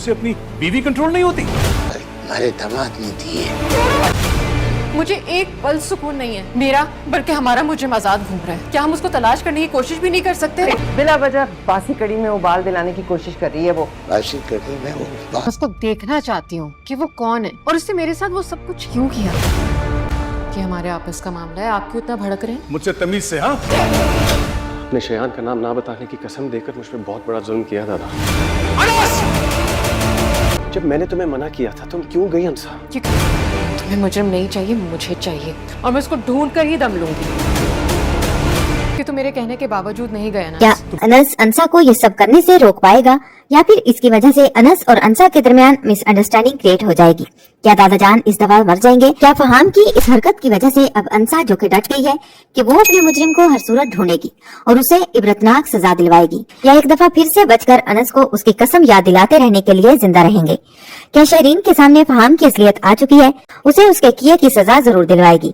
तुमसे अपनी बीवी कंट्रोल नहीं होती? हमारे दामाद ने दिए। मुझे एक पल सुकून नहीं है मेरा, बल्कि हमारा मुजरिम आजाद घूम रहा है। क्या हम उसको तलाश करने की कोशिश भी नहीं कर सकते? बिला वजह बासी कड़ी में उबाल दिलाने की कोशिश कर रही है वो। बासी कड़ी में वो उसको देखना चाहती हूँ कि वो कौन है और उससे मेरे साथ वो सब कुछ क्यों किया। कि हमारे आपस का मामला है, आप क्यों इतना भड़क रहे हैं? मुझसे तमीज से। हाँ, अपने शयान का नाम ना बताने की कसम देकर मुझ पे बहुत बड़ा जुल्म किया दादा। जब मैंने तुम्हें मना किया था तुम क्यों गई अंसा? तुम्हें मुजरिम नहीं चाहिए, मुझे चाहिए, और मैं उसको ढूंढ कर ही दम लूंगी। कि तुम मेरे कहने के बावजूद नहीं गया ना। क्या अनस अंसा को ये सब करने से रोक पाएगा या फिर इसकी वजह से अनस और अंसा के दरमियान मिसअंडरस्टैंडिंग क्रिएट हो जाएगी? क्या दादा जान इस दफा मर जाएंगे? क्या फहाम की इस हरकत की वजह से अब अंसा जो कि डट गई है कि वो अपने मुजरिम को हर सूरत ढूंढेगी और उसे इबरतनाक सजा दिलवाएगी, या एक दफा फिर से बचकर अनस को उसकी कसम याद दिलाते रहने के लिए जिंदा रहेंगे? क्या शहरीन के सामने फहाम की असलियत आ चुकी है? उसे उसके किए की सजा जरूर दिलवाएगी।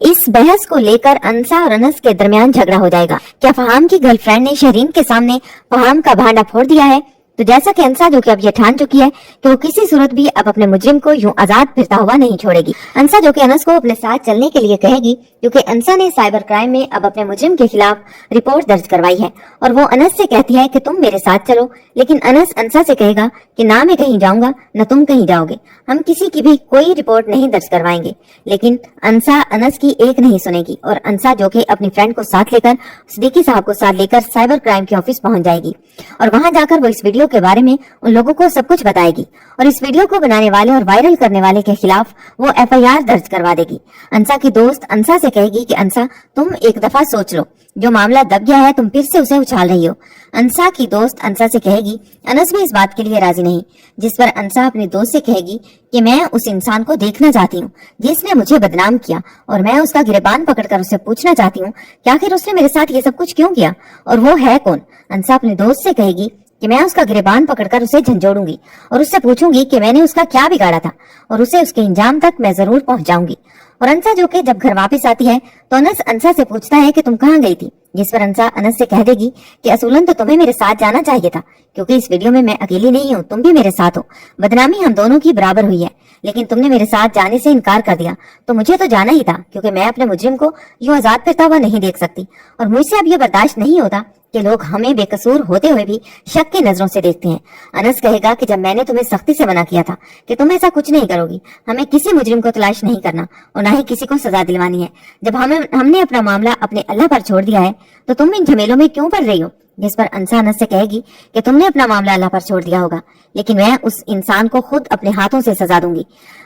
इस बहस को लेकर अंसा और अनस के दरमियान झगड़ा हो जाएगा। क्या फहाम की गर्लफ्रेंड ने शहरीन के सामने फहाम का भांडा फोड़ दिया है? तो जैसा कि अंसा जो कि अब ये ठान चुकी है कि वो किसी सूरत भी अब अपने मुजरिम को यूं आजाद फिरता हुआ नहीं छोड़ेगी। अंसा जो कि अनस को अपने साथ चलने के लिए कहेगी, क्योंकि अंसा ने साइबर क्राइम में अब अपने मुजरिम के खिलाफ रिपोर्ट दर्ज करवाई है और वो अनस से कहती है कि तुम मेरे साथ चलो, लेकिन अनस अंसा से कहेगा कि ना मैं कहीं जाऊंगा न तुम कहीं जाओगे, हम किसी की भी कोई रिपोर्ट नहीं दर्ज करवाएंगे। लेकिन अंसा अनस की एक नहीं सुनेगी और अंसा जो कि अपनी फ्रेंड को साथ लेकर, सिद्दीकी साहब को साथ लेकर साइबर क्राइम के ऑफिस पहुंच जाएगी और वहां जाकर वो इस वीडियो के बारे में उन लोगों को सब कुछ बताएगी और इस वीडियो को बनाने वाले और वायरल करने वाले के खिलाफ वो FIR दर्ज करवा देगी। अंसा की दोस्त अंसा से कहेगी कि अंसा तुम एक दफा सोच लो, जो मामला दब गया है तुम फिर से उसे उछाल रही हो। अंसा की दोस्त अंसा से कहेगी अनस भी इस बात के लिए राजी नहीं, जिस पर अंसा अपनी दोस्त से कहेगी कि मैं उस इंसान को देखना चाहती हूँ जिसने मुझे बदनाम किया और मैं उसका गिरबान पकड़कर उससे पूछना चाहती हूँ कि आखिर उसने मेरे साथ ये सब कुछ क्यों किया और वो है कौन। अंसा अपनी दोस्त से कहेगी कि मैं उसका गिरबान पकड़कर उसे झंझोड़ूंगी और उससे पूछूंगी कि मैंने उसका क्या बिगाड़ा था और उसे उसके इंजाम तक मैं जरूर पहुंचाऊंगी। और अंसा जो कि जब घर वापस आती है तो अनस अंसा से पूछता है कि तुम कहाँ गई थी, जिस पर अंसा अनस से कह देगी कि असूलन तो तुम्हें मेरे साथ जाना चाहिए था, क्योंकि इस वीडियो में मैं अकेली नहीं हूँ, तुम भी मेरे साथ हो, बदनामी हम दोनों की बराबर हुई है, लेकिन तुमने मेरे साथ जाने से इनकार कर दिया, तो मुझे तो जाना ही था, क्योंकि मैं अपने मुजरिम को यूं आजाद फिरता हुआ नहीं देख सकती और मुझसे अब ये बर्दाश्त नहीं होता कि लोग हमें बेकसूर होते हुए भी शक की नजरों से देखते हैं। अनस कहेगा कि जब मैंने तुम्हें सख्ती से मना किया था कि तुम ऐसा कुछ नहीं करोगी, हमें किसी मुजरिम को तलाश नहीं करना और ना ही किसी को सजा दिलवानी है, जब हमने अपना मामला अपने अल्लाह पर छोड़ दिया है तो तुम इन झमेलों में क्यों पड़ रही हो। जिस पर अंसा अनस से कहेगी कि तुमने अपना मामला अल्लाह पर छोड़ दिया होगा, लेकिन मैं उस इंसान को खुद अपने हाथों से सजा दूंगी।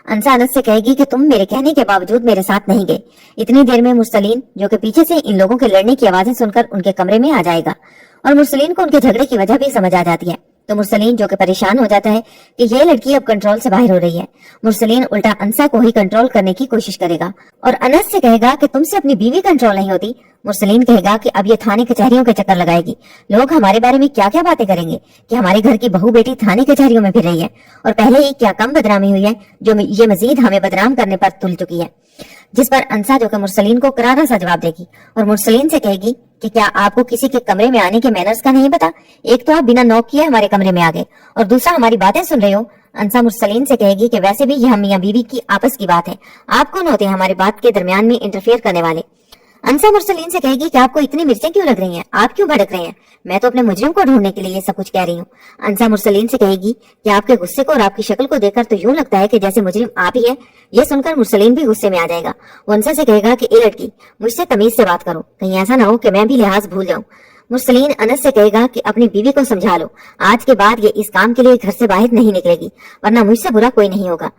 अंसा अनस से कहेगी कि तुम मेरे कहने के बावजूद मेरे साथ नहीं गए। इतनी देर में मुरसलीन जो कि पीछे से इन लोगों के लड़ने की आवाजें सुनकर उनके कमरे में आ जाएगा और मुरसलीन को उनके झगड़े की वजह भी समझ आ जाती है। तो मुरसलीन जो कि परेशान हो जाता है कि ये लड़की अब कंट्रोल से बाहर हो रही है। मुरसलीन उल्टा अंसा को ही कंट्रोल करने की कोशिश करेगा और अनस से कहेगा कि तुमसे अपनी बीवी कंट्रोल नहीं होती। मुरसलीन कहेगा कि अब ये थाने कचहरियों के चक्कर लगाएगी, लोग हमारे बारे में क्या क्या बातें करेंगे कि हमारे घर की बहू बेटी थाने कचहरियों में फिर रही है और पहले ही क्या कम बदनामी हुई है जो ये मजीद हमें बदनाम करने पर तुल चुकी है। जिस पर अंसा जो कि मुरसलीन को करारा सा जवाब देगी और मुरसलीन से कहेगी कि क्या आपको किसी के कमरे में आने के मैनर्स का नहीं पता? एक तो आप बिना नॉक किए हमारे कमरे में आ गए और दूसरा हमारी बातें सुन रहे हो। अंसा मुरसलीन से कहेगी कि वैसे भी ये हम मियां बीवी की आपस की बात है, आप कौन होते हैं हमारी बात के दरमियान में इंटरफेयर करने वाले। अंसा मुरसलीन से कहेगी कि आपको इतनी मिर्चें क्यों लग रही हैं, आप क्यों भड़क रहे हैं, मैं तो अपने मुजरिम को ढूंढने के लिए ये सब कुछ कह रही हूँ। अंसा मुरसलीन से कहेगी कि आपके गुस्से को और आपकी शक्ल को देखकर तो यूं लगता है कि जैसे मुजरिम आप ही है। ये सुनकर मुरसलीन भी गुस्से में आ जाएगा। वो अंसा से कहेगा कि ए लड़की, मुझसे तमीज से बात करो, कहीं ऐसा ना हो कि मैं भी लिहाज भूल जाऊं। मुरसलीन अनस से कहेगा कि अपनी बीवी को समझा लो, आज के बाद ये इस काम के लिए घर से बाहर नहीं निकलेगी, वरना मुझसे बुरा कोई नहीं होगा।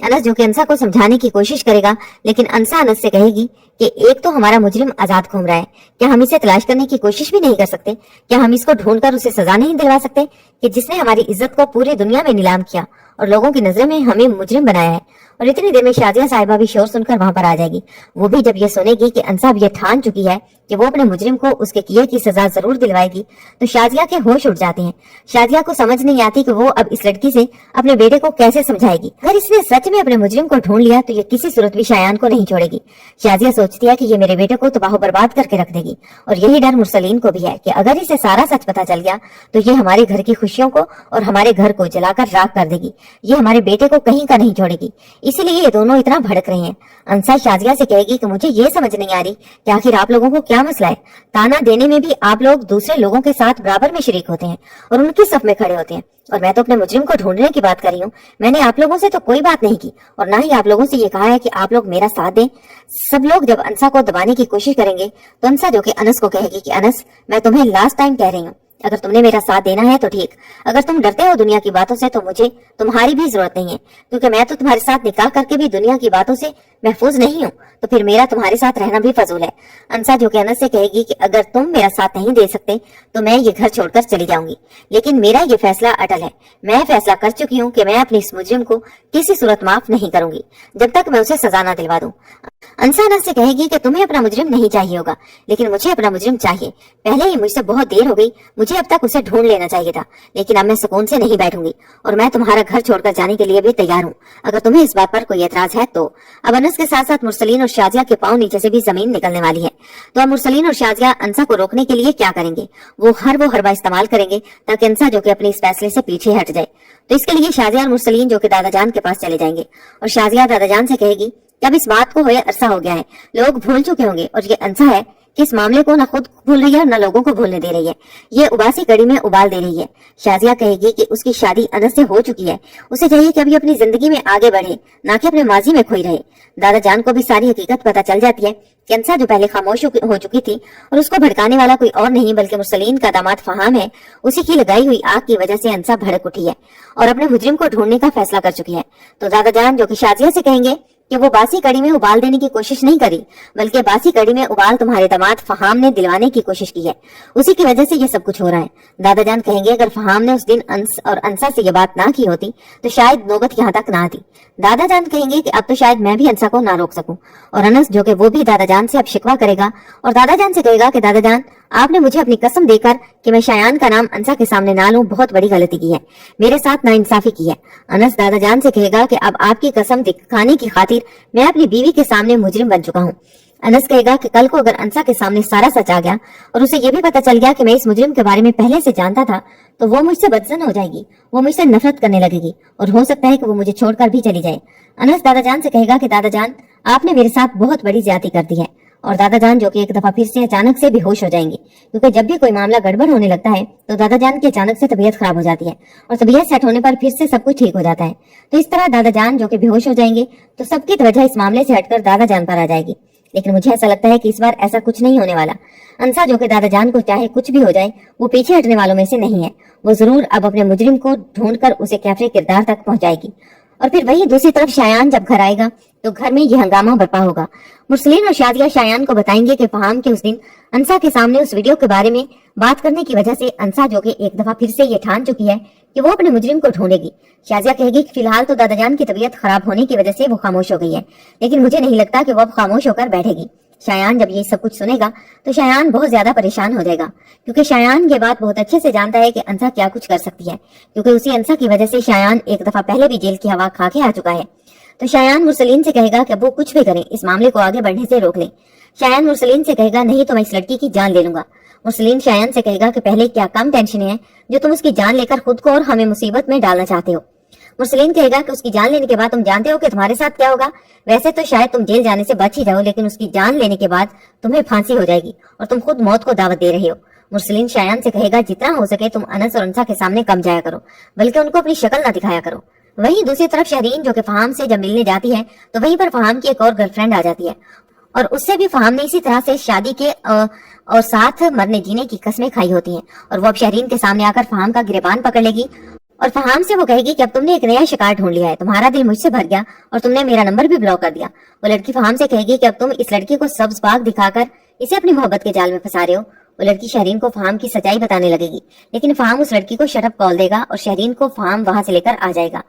अनस जो कि अंसा को समझाने की कोशिश करेगा, लेकिन अंसा अनस से कहेगी कि एक तो हमारा मुजरिम आजाद घूम रहा है, क्या हम इसे तलाश करने की कोशिश भी नहीं कर सकते? क्या हम इसको ढूंढकर उसे सजा नहीं दिलवा सकते कि जिसने हमारी इज्जत को पूरी दुनिया में नीलाम किया और लोगों की नजर में हमें मुजरिम बनाया है। और इतनी देर में शाजिया साहिबा भी शोर सुनकर वहां पर आ जाएगी। वो भी जब ये सुनेगी कि अंसा अब ये ठान चुकी है कि वो अपने मुजरिम को उसके किए की सजा जरूर दिलवाएगी, तो शाजिया के होश उड़ जाते हैं। शाजिया को समझ नहीं आती कि वो अब इस लड़की से अपने बेटे को कैसे समझाएगी। अगर इसने सच में अपने मुजरिम को ढूंढ लिया तो ये किसी सूरत भी शायान को नहीं छोड़ेगी। शाजिया सोचती सोचती है कि ये मेरे बेटे को तबाह बर्बाद करके रख देगी। और यही डर मुरसलीन को भी है कि अगर इसे सारा सच पता चल गया तो ये हमारे घर की खुशियों को और हमारे घर को जलाकर राख कर देगी। ये हमारे बेटे को कहीं का नहीं छोड़ेगी। इसीलिए ये दोनों इतना भड़क रहे हैं। अंसा शाजिया से कहेगी कि मुझे ये समझ नहीं आ रही कि आखिर आप लोगों को क्या मसला है। ताना देने में भी आप लोग दूसरे लोगों के साथ बराबर में शरीक होते हैं और उनकी सफ में खड़े होते हैं। और मैं तो अपने मुजरिम को ढूंढने की बात कर रही हूँ। मैंने आप लोगों से तो कोई बात नहीं की और ना ही आप लोगों से ये कहा है कि आप लोग मेरा साथ दें। सब लोग जब अंसा को दबाने की कोशिश करेंगे तो अंसा जो कि अनस को कहेगी कि अनस, मैं तुम्हें लास्ट टाइम कह रही हूँ, अगर तुमने मेरा साथ देना है तो ठीक, अगर तुम डरते हो दुनिया की बातों से तो मुझे तुम्हारी भी जरूरत नहीं है, क्योंकि मैं तो तुम्हारे साथ निकाह करके भी दुनिया की बातों से महफूज नहीं हूँ, तो फिर मेरा तुम्हारे साथ रहना भी फजूल है। अंसा जो कि अनस से कहेगी कि अगर तुम मेरा साथ नहीं दे सकते तो मैं ये घर छोड़कर चली जाऊंगी, लेकिन मेरा ये फैसला अटल है। मैं फैसला कर चुकी हूँ कि मैं अपनी इस मुजरिम को किसी सूरत माफ नहीं करूंगी जब तक मैं उसे सजा न दिलवा दूं। अंसा अनस से कहेगी कि तुम्हें अपना मुजरिम नहीं चाहिए होगा, लेकिन मुझे अपना मुजरिम चाहिए। पहले ही मुझसे बहुत देर हो गई, मुझे अब तक उसे ढूंढ लेना चाहिए था, लेकिन अब मैं सुकून से नहीं बैठूंगी और मैं तुम्हारा घर छोड़कर जाने के लिए भी तैयार हूँ, अगर तुम्हें इस बात पर कोई एतराज है तो। अब अनस के साथ साथ मुरसलीन और शाजिया के पांव नीचे से भी जमीन निकलने वाली है। तो अब मुरसलीन और शाजिया अंसा को रोकने के लिए क्या करेंगे? वो हरबा इस्तेमाल करेंगे ताकि अंसा जो कि अपने इस फैसले से पीछे हट जाए। तो इसके लिए शाजिया और मुरसलीन जो कि दादा जान के पास चले जाएंगे और शाजिया दादा जान से कहेगी कि अब इस बात को हुए अरसा हो गया है, लोग भूल चुके होंगे और ये अंसा है कि इस मामले को न खुद भूल रही है और न लोगों को भूलने दे रही है। ये उबासी कड़ी में उबाल दे रही है। शाजिया कहेगी कि उसकी शादी अनस से हो चुकी है, उसे चाहिए कि अभी अपनी जिंदगी में आगे बढ़े, ना कि अपने माजी में खोई रहे। दादा जान को भी सारी हकीकत पता चल जाती है कि अंसा जो पहले खामोश हो चुकी थी और उसको भड़काने वाला कोई और नहीं बल्कि मुरसलीन का दामाद फहाम है, उसी की लगाई हुई आग की वजह से अंसा भड़क उठी है और अपने मुजरिम को ढूंढने का फैसला कर चुकी है। तो दादा जान जो कि शाजिया से कहेंगे कि वो बासी कड़ी में उबाल देने की कोशिश नहीं करी, बल्कि बासी कड़ी में उबाल तुम्हारे दामाद फहाम ने दिलवाने की कोशिश की है, उसी की वजह से ये सब कुछ हो रहा है। दादा जान कहेंगे अगर फहाम ने उस दिन अंस और अंसा से ये बात ना की होती तो शायद नौबत यहाँ तक ना आती। दादा जान कहेंगे कि अब तो शायद मैं भी अंसा को ना रोक सकूं। और अनस जो कि वो भी दादा जान से अब शिकवा करेगा और दादा जान से कहेगा कि दादा जान, आपने मुझे अपनी कसम देकर कि मैं शायान का नाम अंसा के सामने ना लूं बहुत बड़ी गलती की है, मेरे साथ नाइंसाफी की है। अनस दादा जान से कहेगा कि अब आपकी कसम दिखाने की खातिर मैं अपनी बीवी के सामने मुजरिम बन चुका हूँ। अनस कहेगा कि कल को अगर अंसा के सामने सारा सच आ गया और उसे ये भी पता चल गया कि मैं इस मुजरिम के बारे में पहले से जानता था तो वो मुझसे बदजन हो जाएगी, वो मुझसे नफरत करने लगेगी और हो सकता है कि वो मुझे छोड़कर भी चली जाए। अनस दादा जान से कहेगा कि दादा जान, आपने मेरे साथ बहुत बड़ी ज्यादती कर दी है। और दादा जान जो कि एक दफा फिर से अचानक से बेहोश हो जाएंगे, क्योंकि जब भी कोई मामला गड़बड़ होने लगता है तो दादा जान की अचानक से तबीयत खराब हो जाती है और तबीयत सेट होने पर फिर से सब कुछ ठीक हो जाता है। तो इस तरह दादा जान जो कि बेहोश हो जाएंगे तो सबकी तवज्जो इस मामले से हटकर दादा जान पर आ जाएगी। लेकिन मुझे ऐसा लगता है कि इस बार ऐसा कुछ नहीं होने वाला। अंसा जो कि दादा जान को चाहे कुछ भी हो जाए वो पीछे हटने वालों में से नहीं है। वो जरूर अब अपने मुजरिम को ढूंढकर उसे कैफरे किरदार तक पहुंचाएगी। और फिर वही दूसरी तरफ शायान जब घर आएगा तो घर में ये हंगामा बरपा होगा। मुरसलीन और शाजिया शायान को बताएंगे कि फहाम के उस दिन अंसा के सामने उस वीडियो के बारे में बात करने की वजह से अंसा जो कि एक दफा फिर से ये ठान चुकी है कि वो अपने मुजरिम को ढूंढेगी। शाजिया कहेगी कि फिलहाल तो दादा जान की तबीयत खराब होने की वजह से वो खामोश हो गई है, लेकिन मुझे नहीं लगता कि वो अब खामोश होकर बैठेगी। शायान जब ये सब कुछ सुनेगा तो शायान बहुत ज्यादा परेशान हो जाएगा, क्योंकि शायान ये बात बहुत अच्छे से जानता है कि अंसा क्या कुछ कर सकती है, क्योंकि उसी अंसा की वजह से शायान एक दफा पहले भी जेल की हवा खा के आ चुका है। तो शायान मुरसलीन से कहेगा कि वो कुछ भी करें, इस मामले को आगे बढ़ने से रोक ले। शायान मुरसलीन से कहेगा नहीं तो मैं इस लड़की की जान ले लूंगा। मुरसलीन शायान से कहेगा कि पहले क्या कम टेंशन है जो तुम उसकी जान लेकर खुद को और हमें मुसीबत में डालना चाहते हो। मुरसलीन कहेगा कि उसकी जान लेने के बाद तुम जानते हो कि तुम्हारे साथ क्या होगा। वैसे तो शायद तुम जेल जाने से बच ही जाओ, लेकिन उसकी जान लेने के बाद तुम्हें फांसी हो जाएगी और तुम खुद मौत को दावत दे रहे हो। मुरसलीन शायान से कहेगा जितना हो सके तुम अनस और अंसा के सामने कम जाया करो, बल्कि उनको अपनी शक्ल ना दिखाया करो। वहीं दूसरी तरफ शहरीन जो कि फहाम से जब मिलने जाती है तो वहीं पर फहाम की एक और गर्लफ्रेंड आ जाती है और उससे भी फहाम ने इसी तरह से शादी के और साथ मरने जीने की कस्में खाई होती हैं। और वो अब शहरीन के सामने आकर फहाम का गिरबान पकड़ लेगी और फहाम से वो कहेगी कि अब तुमने एक नया शिकार ढूंढ लिया है, तुम्हारा दिल मुझसे भर गया और तुमने मेरा नंबर भी ब्लॉक कर दिया। वो लड़की फहाम से कहेगी कि अब तुम इस लड़की को सब्ज बाग दिखाकर इसे अपनी मोहब्बत के जाल में फंसा रहे हो। वो लड़की शहरीन को फहाम की सच्चाई बताने लगेगी, लेकिन फहाम उस लड़की को शटअप कॉल देगा और शहरीन को फहाम वहां से लेकर आ जाएगा।